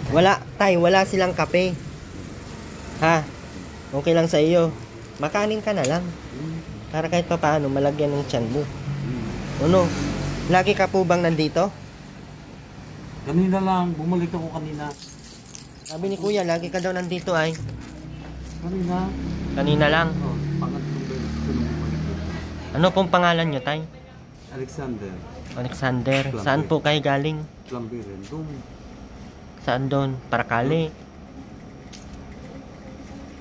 Wala, tay, wala silang kape. Ha? Okay lang sa iyo. Makanin ka na lang. Para kahit pa paano, malagyan ng tiyan mo. Ano? Lagi ka po bang nandito? Kanina lang, bumalik ako kanina. Sabi ni kuya, lagi ka daw nandito ay. Kanina? Kanina lang. Oh, pangatlong beses ko na bumalik. Ano pong pangalan nyo, tay? Alexander. Alexander. Saan po kayo galing? Lambirin. Doon. Saan doon? Parakali.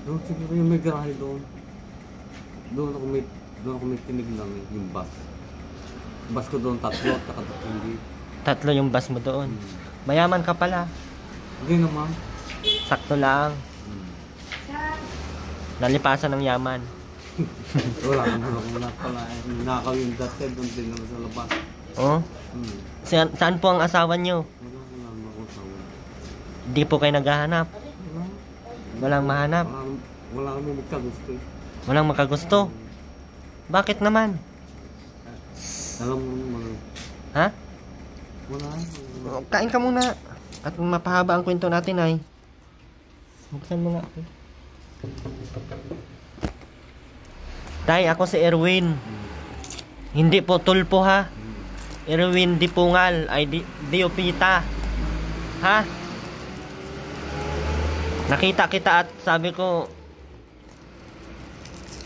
Doon siguro yung may garahe doon. Doon ako may tinig lang yung bus. Bus ko doon tatlo at hindi. Tatlo yung bus mo doon. Mayaman ka pala. Hindi naman. Sakto lang. Nalipasan ng yaman. Wala naman ako pala. Nakaw yung dati doon din naman sa labas. Oh? Saan po ang asawa nyo? Wala naman ako sawa. Di po kayo naghahanap? Walang mahanap? Wala naman magkagusto eh. Walang makagusto? Bakit naman? Alam mo naman. Ha? Wala. Kain ka muna. At mapahaba ang kwento natin ay. Buksan mo nga ako. Tay, ako si Erwin. Hindi po tulpo ha. Erwin Dipungal ay Diopita. Ha? Nakita kita at sabi ko,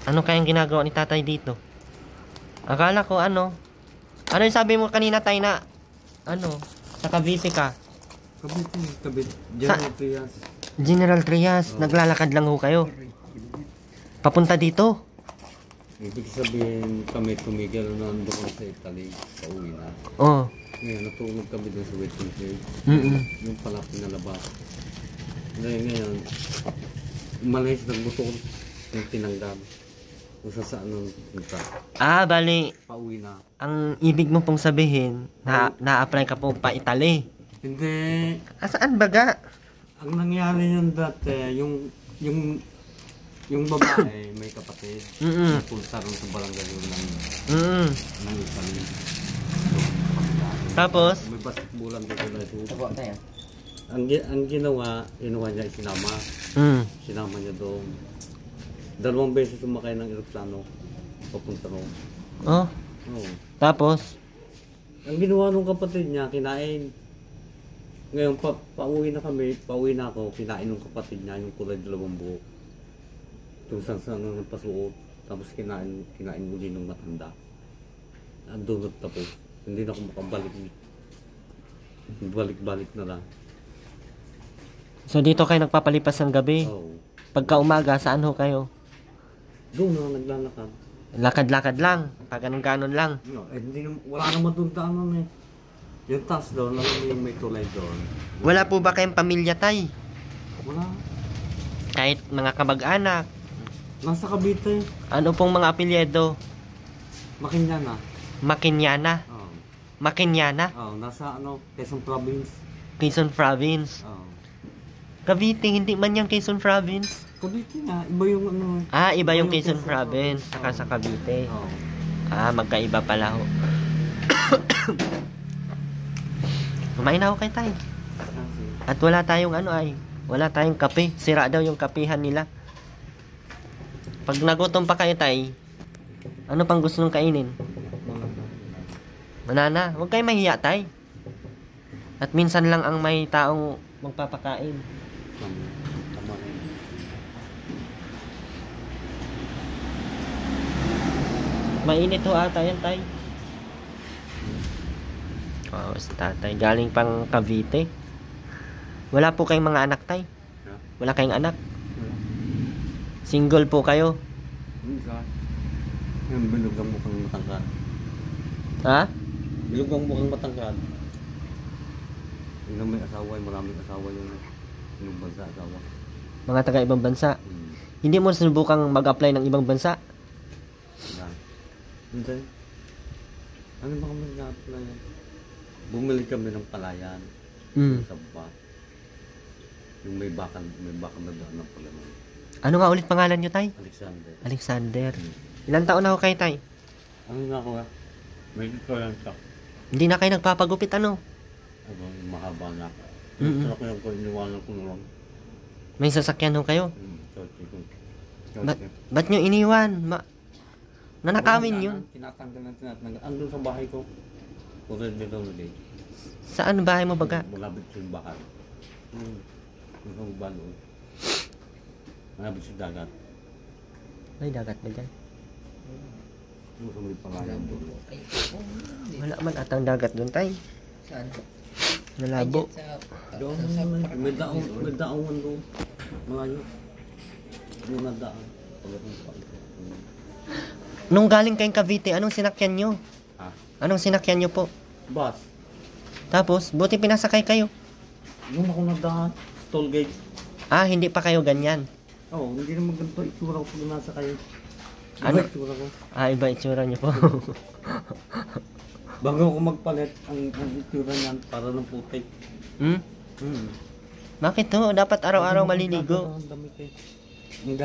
ano kayang ginagawa ni tatay dito? Akala ko ano yung sabi mo kanina, tay, na ano, sa Cavite ka? Kabit. General Trias. General Trias, naglalakad lang ho kayo. Papunta dito. Ibig sabihin kami tumigil na doon sa Italy, sa uwi na. Oh. Ngayon, natulog kami doon sa waiting shed. Yung pala pinalabas. Ngayon, umalis ng gusto ko yung tinanggal. Kung saan nung punta. Bali, Pauwi na. ang ibig mo pong sabihin, na-apply ka po pa Italy. Hindi. Saan baga? Ang nangyari yun dati, yung babae may kapatid. Napunta rin sa barangay yun ng Italy. Tapos? May basketballan dito na ito. Ang ginawa niya sinama. Sinama niya doon. 2 beses sumakay ng eroplano papunta roon. Oh. Oo. Tapos? Ang ginawa ng kapatid niya, kinain. Ngayon, pauwi na ako, kinain ng kapatid niya yung kulay 2 buhok. Kung saan ng pasuot. Tapos kinain uli ng matanda. Andun tapos. Hindi na ako makabalik. Balik na lang. So dito kayo nagpapalipas ng gabi? Oo. Pagka umaga, saan ho kayo? Doon na naglalakad. Lakad-lakad lang, pag ganon lang. No, wala naman doon daanan eh. Yung taas doon, may tulay doon. Wala po ba kayong pamilya, tay? Wala. Kahit mga kamag-anak? Nasa Cavite. Ano pong mga apelyido? Makinyana. Makinyana? Oo. Makinyana? Oo, nasa Quezon Province. Quezon Province? Oo. Cavite, hindi man yung Quezon Province? Cavite nga, iba yung Iba yung Quezon Province, saka sa Cavite. Oo. Magkaiba pala ho. Kumain na ako kay tay. At wala tayong wala tayong kape. Sira daw yung kapihan nila. Pag nagutom pa kayo, tay, ano pang gusto nung kainin? Banana. Huwag kayo mahiya, tay. At minsan lang ang may taong magpapakain. Tama rin. Mainit ho ata yan, tay. Wow, si tatay. Galing pang Cavite. Wala po kayong mga anak, tay? Wala kayong anak? Single po kayo? Yung bilog ang mukhang matangkad. Ha? Bilog ang mukhang matangkad. Yung may asawa, maraming asawa yung bansa asawa. Mga taga ibang bansa? Hindi mo sinubukang mag-apply ng ibang bansa? Hindi. Ano ba kami nag-apply? Bumili kami ng palayan. Sa baba. Yung may bakal na doon ng palayan. Ano nga ulit pangalan nyo, tay? Alexander. Alexander. Ilan taon na ako kayo, tay? Ano na ako nga? May ikaw lang siya. Hindi na kayo nagpapagupit, ano? Mahaba na. Mm-mm. Sarap yung iniwanan ko naman. May sasakyan ho kayo. Chochi ko. Ba't nyo iniwan? Nanakawin nyo? Tinatanggal. Andun sa bahay ko. Kulay nila ulit. Saan bahay mo baga? Malapit sa bahay. Yung balon. Malapit sa dagat. May dagat ba dyan? Yung sa may pangalan doon. Wala man atang dagat doon tay. Saan? Nalabo. Doon, may daungan doon. Malayo. Doon na daan. Nung galing kayong Cavite, anong sinakyan nyo? Ah, Anong sinakyan nyo po? bus. Tapos, buti pinasakay kayo. Doon ako nadaan. Toll gate. Ah, hindi pa kayo ganyan. Oo, hindi naman ganito itsura ko pag nasa kayo. Ano? Itsura ko. Ah, iba itsura nyo po. Bago ako magpalit, ang itsura niyan para ng putik. Bakit to? Dapat araw-araw maliligo. Ang damit eh. Ang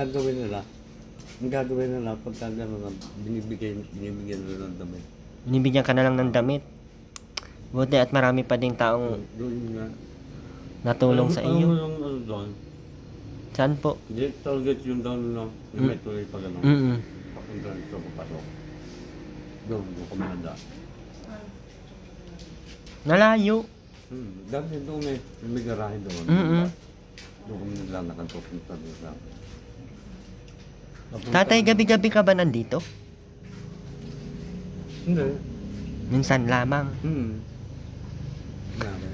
gagawin nila pagka gano'n, binibigyan nila ng damit. Binibigyan ka na lang ng damit. Buti at marami pa ding taong Doon nga. natulong sa iyo. Yung ano doon? Saan po? Hindi, target yung doon, no? Yung may tuloy pa gano'n. Mm-mm. Papunta ito papasok. Doon kami nadaan. Nalayo. Dati doon eh, may garahe doon. Mm-mm. Doon kami naglalakad papunta doon sa... Tatay, gabi-gabi ka ba nandito? Hindi. Minsan lamang. Grabe.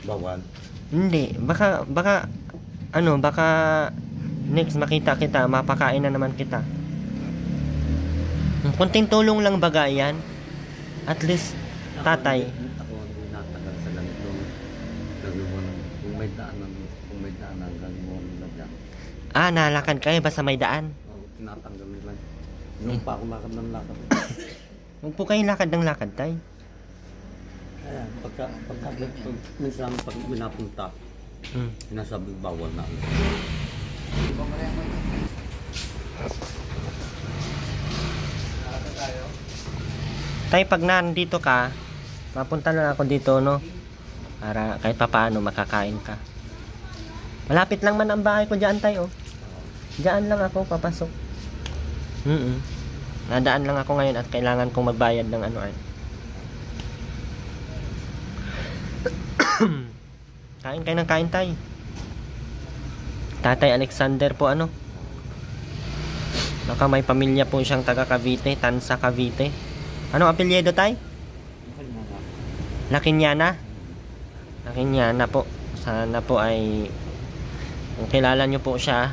Bawal. Hindi. Baka next makita kita, mapakain na naman kita. Kunting tulong lang baga yan. At least, tatay. Ako hindi natagal sa ganito. Kung may daanan gagawin nila dyan. Ah, nalakad kayo basta may daan. Oo, tinatanggal nila. Nung pa ako lakad ng lakad. Huwag po kayong lakad ng lakad, tay. Kaya, minsan pag minapunta, sinasabi bawal na. Tay, pag nandito ka, mapunta na ako dito, no? Para kahit papaano makakain ka. Malapit lang man ang bahay ko dyan, tay, oh. Diyan lang ako, papasok. Nadaan lang ako ngayon at kailangan kong magbayad ng ano ay. Kain kayo ng kain, tay. Tatay Alexander po, ano? Baka may pamilya po siyang taga Cavite, Tansa Cavite. Anong apelyido, tay? Lakinyana. Lakinyana po. Sana po ay kung kilala nyo po siya,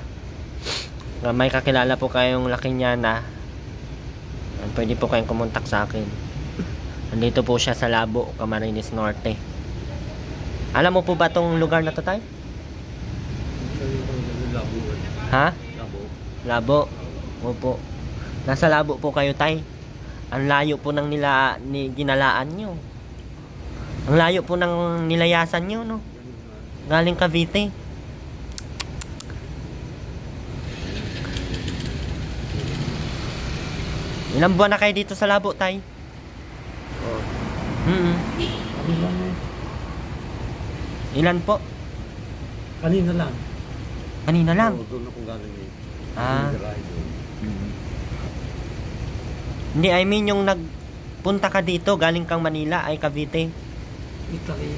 may kakilala po kayong Lakinyana, pwede po kayong kumontak sa akin. Nandito po siya sa Labo, Camarines Norte. Alam mo po ba tong lugar na to, tay? Ha? Labo. Opo. Nasa Labo po kayo, tay. Ang layo po ng ginalaan nyo. Ang layo po ng nilayasan nyo, no? Galing Cavite. Ilang buwan na kayo dito sa Labo, tay? Ilan po? Kanina lang. Kanina lang. Oo, doon ako galing eh. Ah. May garahe doon. Hindi, I mean yung nagpunta ka dito, galing kang Manila, ay Cavite. Italy.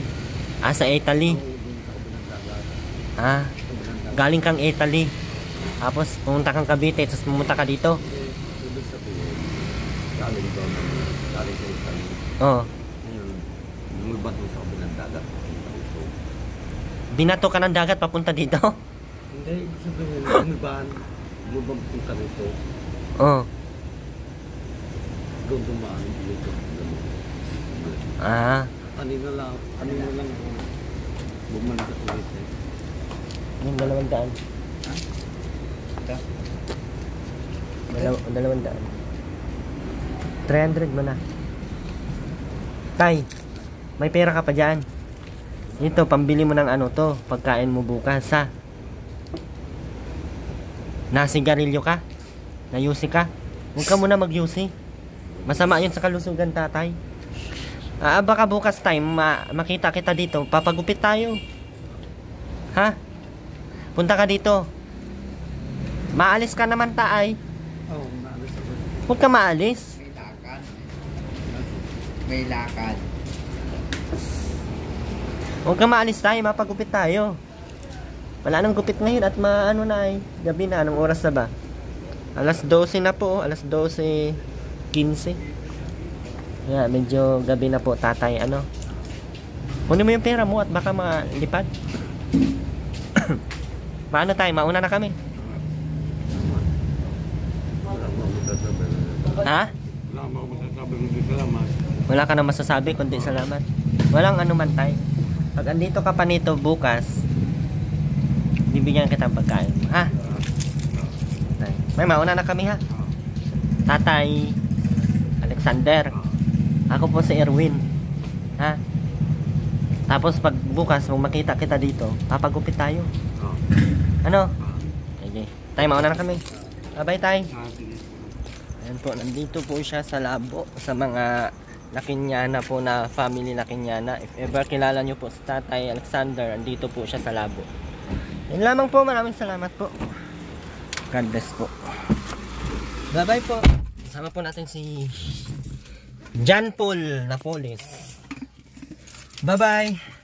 Ah, sa Italy. Oo, doon sa kabilang dagat. Ah, galing kang Italy. Tapos pumunta kang Cavite, tapos pumunta ka dito. Ibig sabihin, galing doon, galing sa Italy. Oh. Ngayon, lumibat doon sa kabilang dagat. Binato ka ng dagat papunta dito. Hindi, ibig sabihin, lumibang punta rito. Oh. Doon dumaan dito. Ah, Kanina lang ako bumalik ulit eh. yung 200. Dalawang daan. 300 mo na. Tay, may pera ka pa dyan. Ito, pambili mo ng ano to, pagkain mo bukas, ha? Nasigarilyo ka? Nayusi ka? Huwag ka muna magyusi. Masama yun sa kalusugan, tatay. Baka bukas time makita kita dito. Papagupit tayo. Ha? Punta ka dito. Maalis ka naman taay. Oo, naalis ako. Huwag ka maalis. May lakad. May lakad. Huwag ka maalis tayo. Mapagupit tayo. Wala nang gupit ngayon at maano na ay. Gabi na. Anong oras na ba? Alas 12 na po. Alas 12:15. Yeah, medyo gabi na po tatay. Ano? Kunin mo yung pera mo at baka malipad. Paano tayo? Mauna na kami. Wala mo ako masasabi. Ha? Wala mo ako masasabi. Hindi salamat. Wala ka na masasabi kundi salamat. Walang anuman tay. Pag andito ka pa nito bukas, bibigyan kita ng pagkain. Ha? Tay. May mauna na kami ha. Tatay Alexander. Ako po si Erwin. Ha? Tapos pag bukas kung makita kita dito, papagupit tayo. Ano? Okay. Tay, mauna na kami. Bye tay. Ayan po, nandito po siya sa labo sa mga Lakinyana po na family Lakinyana. If ever kilala nyo po si Tatay Alexander, andito po siya sa labo. Yan lamang po, maraming salamat po. God bless po. Bye bye po. Kasama po natin si John Paul Napoles. Bye bye.